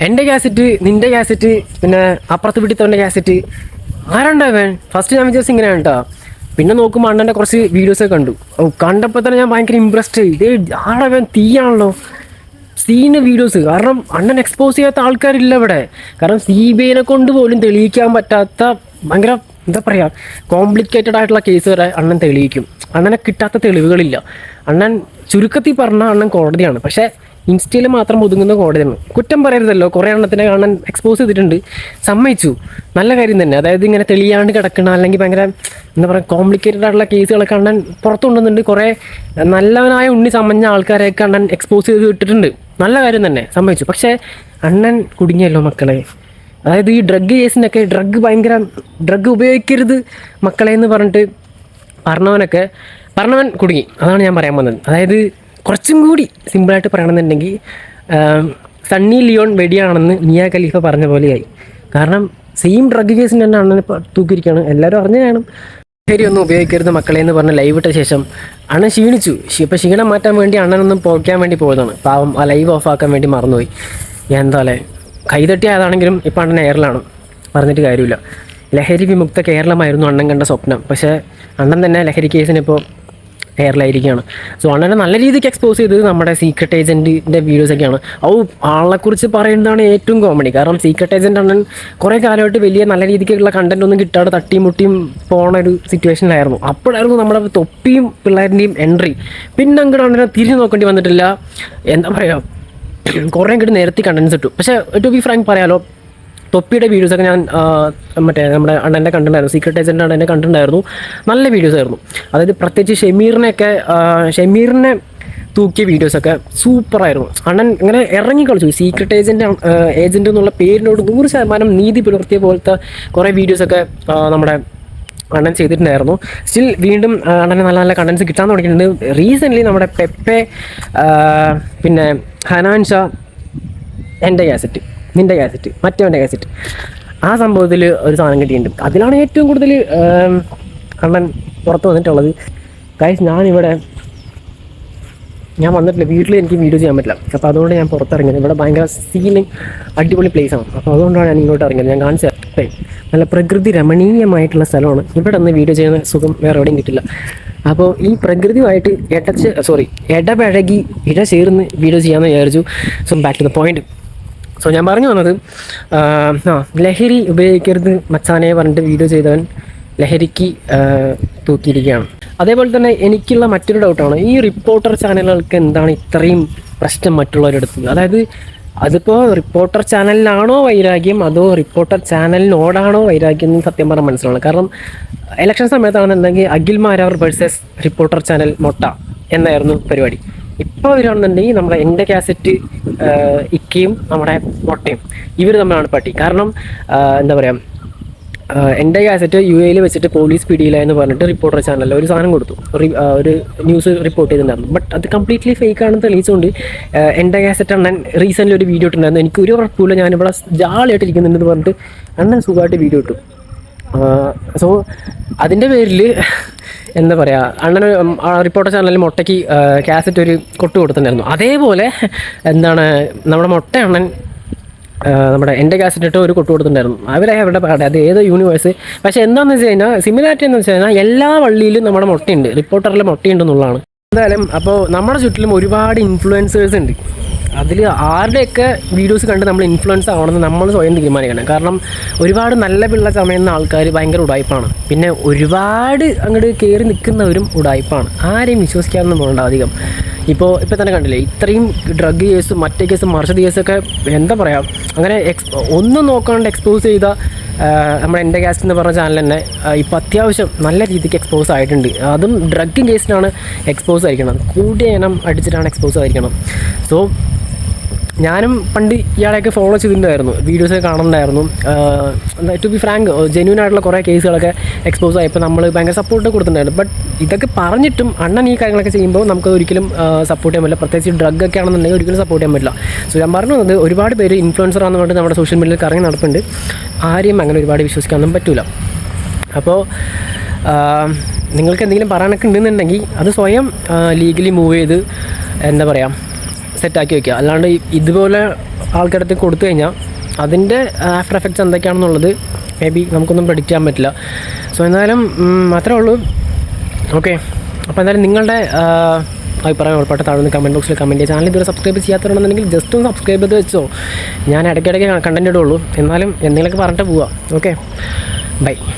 എൻ്റെ കാസറ്റ്, നിൻ്റെ കാസറ്റ്, പിന്നെ അപ്പുറത്ത് പിടിത്തവൻ്റെ കാസറ്റ്, ആരുണ്ടാവൻ? ഫസ്റ്റ് ഞാൻ വിചാരിച്ചു ഇങ്ങനെയാണ് കേട്ടോ. പിന്നെ നോക്കുമ്പോൾ അണ്ണൻ്റെ കുറച്ച് വീഡിയോസൊക്കെ കണ്ടു. കണ്ടപ്പോൾ തന്നെ ഞാൻ ഭയങ്കര ഇമ്പ്രസ്ഡ്. ഇതേ ആടവൻ തീയാണല്ലോ സീൻ്റെ വീഡിയോസ്. കാരണം അണ്ണൻ എക്സ്പോസ് ചെയ്യാത്ത ആൾക്കാരില്ല ഇവിടെ. കാരണം CBI കൊണ്ട് പോലും തെളിയിക്കാൻ പറ്റാത്ത ഭയങ്കര എന്താ പറയുക കോംപ്ലിക്കേറ്റഡ് ആയിട്ടുള്ള കേസ് വരെ അണ്ണൻ തെളിയിക്കും. അണ്ണനെ കിട്ടാത്ത തെളിവുകളില്ല. അണ്ണൻ ചുരുക്കത്തിൽ പറഞ്ഞാൽ അണ്ണൻ കോടതിയാണ്. പക്ഷേ ഇൻസ്റ്റയിൽ മാത്രം ഒതുങ്ങുന്ന കോടതിയാണ്. കുറ്റം പറയരുതല്ലോ, കുറേ എണ്ണത്തിനെ അണ്ണൻ എക്സ്പോസ് ചെയ്തിട്ടുണ്ട്, സമ്മതിച്ചു, നല്ല കാര്യം തന്നെ. അതായത് ഇങ്ങനെ തെളിയാണ്ട് കിടക്കണം, അല്ലെങ്കിൽ ഭയങ്കര എന്താ പറയുക കോംപ്ലിക്കേറ്റഡ് ആയിട്ടുള്ള കേസുകളൊക്കെ അണ്ണൻ പുറത്തു കൊണ്ടുവന്നിട്ടുണ്ട്. കുറേ നല്ലവനായ ഉണ്ണി ചമഞ്ഞ ആൾക്കാരെയൊക്കെ അണ്ണൻ എക്സ്പോസ് ചെയ്ത് വിട്ടിട്ടുണ്ട്, നല്ല കാര്യം തന്നെ, സമ്മതിച്ചു. പക്ഷേ അണ്ണൻ കുടുങ്ങിയല്ലോ മക്കളെ. അതായത് ഈ ഡ്രഗ് കേസിനൊക്കെ ഡ്രഗ് ഉപയോഗിക്കരുത് മക്കളെ എന്ന് പറഞ്ഞിട്ട് പറഞ്ഞവൻ കുടുങ്ങി. അതാണ് ഞാൻ പറയാൻ വന്നത്. അതായത് കുറച്ചും കൂടി സിമ്പിളായിട്ട് പറയണമെന്നുണ്ടെങ്കിൽ സണ്ണി ലിയോൺ വെടിയാണെന്ന് മിയ ഖലീഫ പറഞ്ഞ പോലെയായി. കാരണം സെയിം ഡ്രഗ് കേസിന് തന്നെ അണ്ണനെ തൂക്കിയിരിക്കുകയാണ്. എല്ലാവരും അറിഞ്ഞു കാണും. ഒന്നും ഉപയോഗിക്കരുത് മക്കളെ എന്ന് പറഞ്ഞ് ലൈവ് ഇട്ട ശേഷം അണ്ണൻ ക്ഷീണിച്ചു. ഇപ്പം ക്ഷീണം മാറ്റാൻ വേണ്ടി അണ്ണനൊന്നും പോകാൻ വേണ്ടി പോയതാണ്. പാവം ആ ലൈവ് ഓഫാക്കാൻ വേണ്ടി മറന്നുപോയി. എന്താ അല്ലേ, കൈതട്ടിയതാണെങ്കിലും ഇപ്പം അണ്ണൻ എയറിലാണ്, പറഞ്ഞിട്ട് കാര്യമില്ല. ലഹരി വിമുക്ത കേരളമായിരുന്നു അണ്ണൻ കണ്ട സ്വപ്നം. പക്ഷേ അണ്ണൻ തന്നെ ലഹരി കേസിനിപ്പോൾ എയറിലായിരിക്കുകയാണ്. സോ അണ്ണനെ നല്ല രീതിക്ക് എക്സ്പോസ് ചെയ്തത് നമ്മുടെ സീക്രട്ട് ഏജൻറ്റിൻ്റെ വീഡിയോസൊക്കെയാണ്. ആളെക്കുറിച്ച് പറയുന്നതാണ് ഏറ്റവും കോമഡി. കാരണം സീക്രട്ട് ഏജൻറ്റ് അണ്ണൻ കുറേ കാലമായിട്ട് വലിയ നല്ല രീതിക്കുള്ള കണ്ടൻറ്റ് ഒന്നും കിട്ടാതെ തട്ടിയും മുട്ടിയും പോണ ഒരു സിറ്റുവേഷനിലായിരുന്നു. അപ്പോഴായിരുന്നു നമ്മുടെ തൊപ്പിയും പിള്ളേരിൻ്റെയും എൻട്രി. പിന്നെ അങ്ങോട്ട് അണ്ണനെ തിരിഞ്ഞു നോക്കേണ്ടി വന്നിട്ടില്ല. എന്താ പറയുക, കുറേ അങ്ങോട്ട് നേരത്തെ കണ്ടൻസ് ഇട്ടു. പക്ഷേ ടു ബി ഫ്രാങ്ക് പറയാലോ, തൊപ്പിയുടെ വീഡിയോസൊക്കെ ഞാൻ മറ്റേ നമ്മുടെ അണ്ണൻ്റെ കണ്ടിട്ടുണ്ടായിരുന്നു, സീക്രട്ട് ഏജൻറ്റ് അണ്ണൻ്റെ കണ്ടിട്ടുണ്ടായിരുന്നു. നല്ല വീഡിയോസ് ആയിരുന്നു. അതായത് പ്രത്യേകിച്ച് ഷമീറിനെ തൂക്കിയ വീഡിയോസൊക്കെ സൂപ്പറായിരുന്നു. അണ്ണൻ ഇങ്ങനെ ഇറങ്ങി കളിച്ചു. സീക്രട്ട് ഏജൻറ്റ് എന്നുള്ള പേരിനോട് 100% നീതി പുലർത്തിയ പോലത്തെ കുറേ വീഡിയോസൊക്കെ നമ്മുടെ അണ്ണൻ ചെയ്തിട്ടുണ്ടായിരുന്നു. സ്റ്റിൽ വീണ്ടും അണ്ണന് നല്ല നല്ല കണ്ടൻസ് കിട്ടാൻ തുടങ്ങിയിട്ടുണ്ട്. റീസെൻ്റ്ലി നമ്മുടെ പെപ്പെ, പിന്നെ ഹനാൻ ഷാ, എൻ്റെ കാസറ്റ്, നിൻ്റെ കാസറ്റ്, മറ്റവൻ്റെ കാസറ്റ്, ആ സംഭവത്തിൽ ഒരു സാധനം കിട്ടിയിട്ടുണ്ട്. അതിലാണ് ഏറ്റവും കൂടുതൽ അണ്ണൻ പുറത്ത് വന്നിട്ടുള്ളത്. ഗൈസ്, ഞാൻ വന്നിട്ടില്ല, വീട്ടിൽ എനിക്ക് വീഡിയോ ചെയ്യാൻ പറ്റില്ല. അപ്പോൾ അതുകൊണ്ട് ഞാൻ പുറത്തിറങ്ങിയത്. ഇവിടെ ഭയങ്കര സീനിങ് അടിപൊളി പ്ലേസാണ്. അപ്പോൾ അതുകൊണ്ടാണ് ഞാൻ ഇങ്ങോട്ട് ഇറങ്ങിയത്. ഞാൻ കാണിച്ചു തരട്ടെ. നല്ല പ്രകൃതി രമണീയമായിട്ടുള്ള സ്ഥലമാണ്. ഇവിടെ നിന്ന് വീഡിയോ ചെയ്യുന്ന സുഖം വേറെ എവിടെയും കിട്ടില്ല. അപ്പോൾ ഈ പ്രകൃതിയുമായിട്ട് ഇടപഴകി ചേർന്ന് വീഡിയോ ചെയ്യാമെന്ന് വിചാരിച്ചു. So back to the point. So ഞാൻ പറഞ്ഞു വന്നത്, ലഹരി ഉപയോഗിക്കരുത് മച്ചാനെ പറഞ്ഞിട്ട് വീഡിയോ ചെയ്തവൻ ലഹരിക്ക് തൂക്കിയിരിക്കുകയാണ്. അതേപോലെ തന്നെ എനിക്കുള്ള മറ്റൊരു ഡൗട്ടാണ്, ഈ റിപ്പോർട്ടർ ചാനലുകൾക്ക് എന്താണ് ഇത്രയും പ്രശ്നം മറ്റുള്ളവരെടുത്ത്? അതായത് അതിപ്പോൾ റിപ്പോർട്ടർ ചാനലിനാണോ വൈരാഗ്യം, അതോ റിപ്പോർട്ടർ ചാനലിനോടാണോ വൈരാഗ്യം എന്ന് സത്യം പറഞ്ഞാൽ മനസ്സിലാണ്. കാരണം ഇലക്ഷൻ സമയത്താണെന്നുണ്ടെങ്കിൽ Akhil Marar versus reporter channel മൊട്ട എന്നായിരുന്നു പരിപാടി. ഇപ്പോൾ വരികയാണെന്നുണ്ടെങ്കിൽ നമ്മുടെ എൻ്റെ കാസറ്റ് ഇക്കയും നമ്മുടെ മൊട്ടയും ഇവർ തമ്മിലാണ് പട്ടി. കാരണം എന്താ പറയുക, എൻ്റെ കാസറ്റ് UAE വെച്ചിട്ട് പോലീസ് പിടിയില്ല എന്ന് പറഞ്ഞിട്ട് റിപ്പോർട്ടർ ചാനലിൽ ഒരു സാധനം കൊടുത്തു, ഒരു ന്യൂസ് റിപ്പോർട്ട് ചെയ്തിട്ടുണ്ടായിരുന്നു. ബട്ട് അത് കംപ്ലീറ്റ്ലി ഫേക്കാണെന്ന് തെളിയിച്ചുകൊണ്ട് എൻ്റെ കാസറ്റ് അണ്ണൻ റീസെൻ്റ്ലി ഒരു വീഡിയോ ഇട്ടുണ്ടായിരുന്നു. എനിക്ക് ഒരു ഉറപ്പില്ല, ഞാനിവിടെ ജാളിയായിട്ട് ഇരിക്കുന്നുണ്ടെന്ന് പറഞ്ഞിട്ട് അണ്ണൻ സുഖമായിട്ട് വീഡിയോ ഇട്ടു. സോ അതിൻ്റെ പേരിൽ എന്താ പറയുക, അണ്ണന് റിപ്പോർട്ടർ ചാനലിൽ മൊട്ടയ്ക്ക് കാസറ്റ് ഒരു കൊട്ട് കൊടുത്തിട്ടുണ്ടായിരുന്നു. അതേപോലെ എന്താണ് നമ്മുടെ മൊട്ട അണ്ണൻ നമ്മുടെ എൻ്റെ കാസറ്റിട്ട് ഒരു കൊട്ട് കൊടുത്തിട്ടുണ്ടായിരുന്നു. അവരുടെ പാടെ അത് ഏത് യൂണിവേഴ്സ്. പക്ഷേ എന്താണെന്ന് വെച്ച് കഴിഞ്ഞാൽ സിമിലാരിറ്റി എന്ന് വെച്ച് കഴിഞ്ഞാൽ എല്ലാ വള്ളിയിലും നമ്മുടെ മൊട്ടയുണ്ട്, റിപ്പോർട്ടറിൽ മൊട്ടയുണ്ടെന്നുള്ളതാണ്. എന്തായാലും അപ്പോൾ നമ്മുടെ ചുറ്റിലും ഒരുപാട് ഇൻഫ്ലുവൻസേഴ്സ് ഉണ്ട്. അതിൽ ആരുടെയൊക്കെ വീഡിയോസ് കണ്ട് നമ്മൾ ഇൻഫ്ലുവൻസ് ആവണമെന്ന് നമ്മൾ സ്വയം തീരുമാനിക്കണം. കാരണം ഒരുപാട് നല്ല പിള്ള ചമയുന്ന ആൾക്കാർ ഭയങ്കര ഉടായ്പാണ്. പിന്നെ ഒരുപാട് അങ്ങോട്ട് കയറി നിൽക്കുന്നവരും ഉടായ്പാണ്. ആരെയും വിശ്വസിക്കാനൊന്നും പോകണ്ട അധികം. ഇപ്പോൾ തന്നെ കണ്ടില്ലേ, ഇത്രയും ഡ്രഗ് കേസും മറ്റേ കേസും മറിച്ചത് കേസൊക്കെ എന്താ പറയുക, അങ്ങനെ ഒന്നും നോക്കാണ്ട് എക്സ്പോസ് ചെയ്ത നമ്മുടെ എൻ്റെ കാസ്റ്റ് എന്ന് പറഞ്ഞ ചാനൽ തന്നെ ഇപ്പോൾ അത്യാവശ്യം നല്ല രീതിക്ക് എക്സ്പോസ് ആയിട്ടുണ്ട്. അതും ഡ്രഗ് കേസിനാണ് എക്സ്പോസ് ആയിരിക്കണം, കൂടിയ ഇനം അടിച്ചിട്ടാണ് എക്സ്പോസ് ആയിരിക്കണം. സോ ഞാനും പണ്ട് ഇയാളെയൊക്കെ ഫോളോ ചെയ്തിട്ടുണ്ടായിരുന്നു, വീഡിയോസൊക്കെ കാണുന്നുണ്ടായിരുന്നു. ടു ബി ഫ്രാങ്ക്, ജെന്യൂൻ ആയിട്ടുള്ള കുറേ കേസുകളൊക്കെ എക്സ്പോസ് ആയപ്പോൾ നമ്മൾ ഭയങ്കര സപ്പോർട്ട് കൊടുത്തിട്ടുണ്ടായിരുന്നു. ബട്ട് ഇതൊക്കെ പറഞ്ഞിട്ടും അണ്ണൻ ഈ കാര്യങ്ങളൊക്കെ ചെയ്യുമ്പോൾ നമുക്ക് ഒരിക്കലും സപ്പോർട്ട് ചെയ്യാൻ പറ്റില്ല. പ്രത്യേകിച്ച് ഡ്രഗ് ഒക്കെ ആണെന്നുണ്ടെങ്കിൽ ഒരിക്കലും സപ്പോർട്ട് ചെയ്യാൻ പറ്റില്ല. സോ ഞാൻ പറഞ്ഞു വന്നത്, ഒരുപാട് പേര് ഇൻഫ്ലുവൻസർ ആണെന്ന് പറഞ്ഞിട്ട് നമ്മുടെ സോഷ്യൽ മീഡിയയിൽ കറങ്ങി നടപ്പുണ്ട്. ആരെയും അങ്ങനെ ഒരുപാട് വിശ്വസിക്കാനൊന്നും പറ്റില്ല. അപ്പോൾ നിങ്ങൾക്ക് എന്തെങ്കിലും പറയാനൊക്കെ ഉണ്ടെന്നുണ്ടെങ്കിൽ അത് സ്വയം ലീഗലി മൂവ് ചെയ്ത് എന്താ പറയുക സെറ്റാക്കി വയ്ക്കുക. അല്ലാണ്ട് ഇതുപോലെ ആൾക്കാരടുത്ത് കൊടുത്തു കഴിഞ്ഞാൽ അതിൻ്റെ ആഫ്റ്റർ എഫക്ട്സ് എന്തൊക്കെയാണെന്നുള്ളത് മേ ബി നമുക്കൊന്നും പ്രെഡിക്റ്റ് ചെയ്യാൻ പറ്റില്ല. സോ എന്തായാലും അത്രേ ഉള്ളൂ. ഓക്കെ, അപ്പോൾ എന്തായാലും നിങ്ങളുടെ അഭിപ്രായം ഉൾപ്പെട്ട് താഴെ കമൻറ്റ് ബോക്സിൽ കമൻറ്റ് ചെയ്യുക. ചാനൽ ഇതുവരെ സബ്സ്ക്രൈബ് ചെയ്യാത്തവരുണ്ടെന്നുണ്ടെങ്കിൽ ജസ്റ്റ് ഒന്ന് സബ്സ്ക്രൈബ് ചെയ്ത് വെച്ചോ. ഞാൻ ഇടയ്ക്കിടയ്ക്ക് കണ്ടൻറ്റ് ഇടുള്ളൂ, എന്നാലും എന്തെങ്കിലുമൊക്കെ പറഞ്ഞിട്ട് പോവാം. Okay, by.